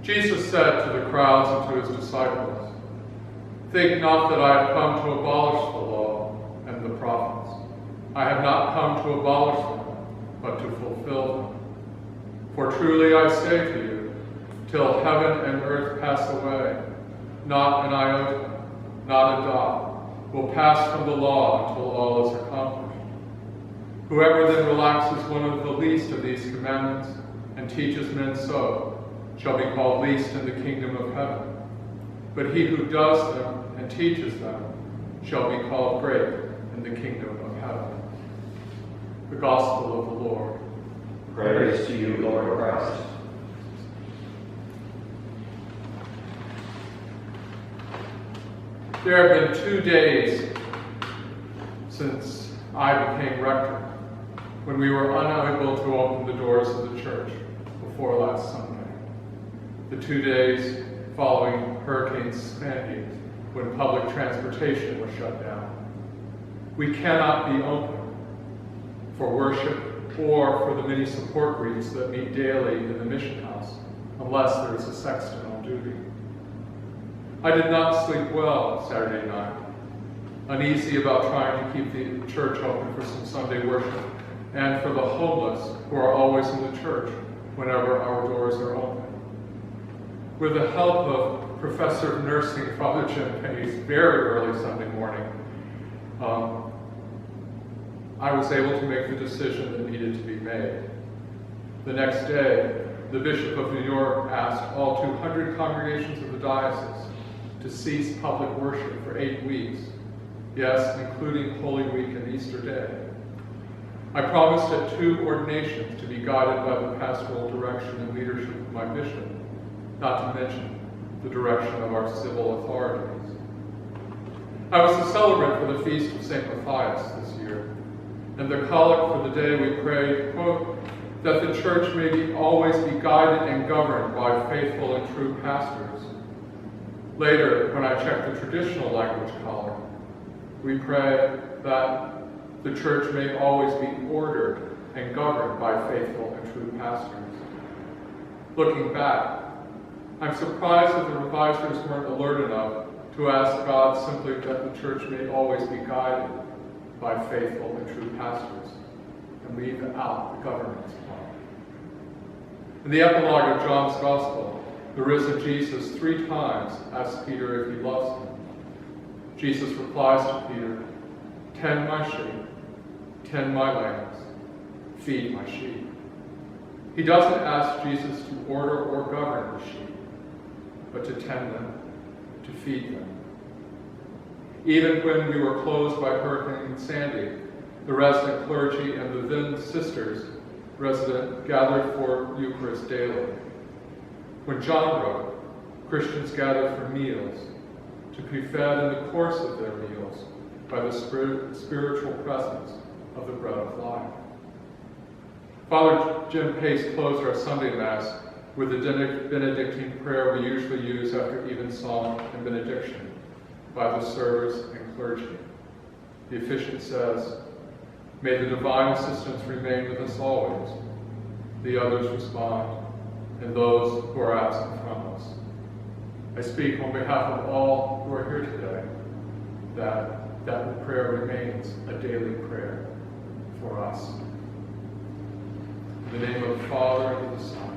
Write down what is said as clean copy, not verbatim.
Jesus said to the crowds and to his disciples, "Think not that I have come to abolish the law and the prophets. I have not come to abolish them, but to fulfill them. For truly I say to you, till heaven and earth pass away, not an iota, not a dot, will pass from the law until all is accomplished. Whoever then relaxes one of the least of these commandments and teaches men so shall be called least in the kingdom of heaven. But he who does them and teaches them shall be called great in the kingdom of heaven." The Gospel of the Lord. Praise to you, Lord Christ. There have been 2 days since I became rector, when we were unable to open the doors of the church before last Sunday. The 2 days following Hurricane Sandy, when public transportation was shut down. We cannot be open for worship or for the many support groups that meet daily in the mission house, unless there is a sexton on duty. I did not sleep well Saturday night, uneasy about trying to keep the church open for some Sunday worship and for the homeless who are always in the church whenever our doors are open. With the help of Professor of Nursing Father Jim Pace very early Sunday morning, I was able to make the decision that needed to be made. The next day, the Bishop of New York asked all 200 congregations of the diocese to cease public worship for 8 weeks, yes, including Holy Week and Easter Day. I promised at 2 ordinations to be guided by the pastoral direction and leadership of my bishop, not to mention the direction of our civil authorities. I was the celebrant for the feast of St. Matthias this year. And the collect for the day we prayed, quote, that the church may always be guided and governed by faithful and true pastors. Later, when I checked the traditional language collect, we pray that the church may always be ordered and governed by faithful and true pastors. Looking back, I'm surprised that the revisers weren't alert enough to ask God simply that the church may always be guided by faithful and true pastors, and leave out the government's part. In the epilogue of John's Gospel, the risen Jesus 3 times asks Peter if he loves him. Jesus replies to Peter, "Tend my sheep, tend my lambs, feed my sheep." He doesn't ask Jesus to order or govern the sheep, but to tend them, to feed them. Even when we were closed by Hurricane Sandy, the resident clergy and the then sisters resident gathered for Eucharist daily. When John wrote, Christians gathered for meals, to be fed in the course of their meals by the spiritual presence of the bread of life. Father Jim Pace closed our Sunday Mass with the Benedictine prayer we usually use after evensong and benediction by the servers and clergy. The officiant says, "May the divine assistance remain with us always." The others respond, "and those who are absent from us." I speak on behalf of all who are here today, that the prayer remains a daily prayer for us. In the name of the Father, and of the Son,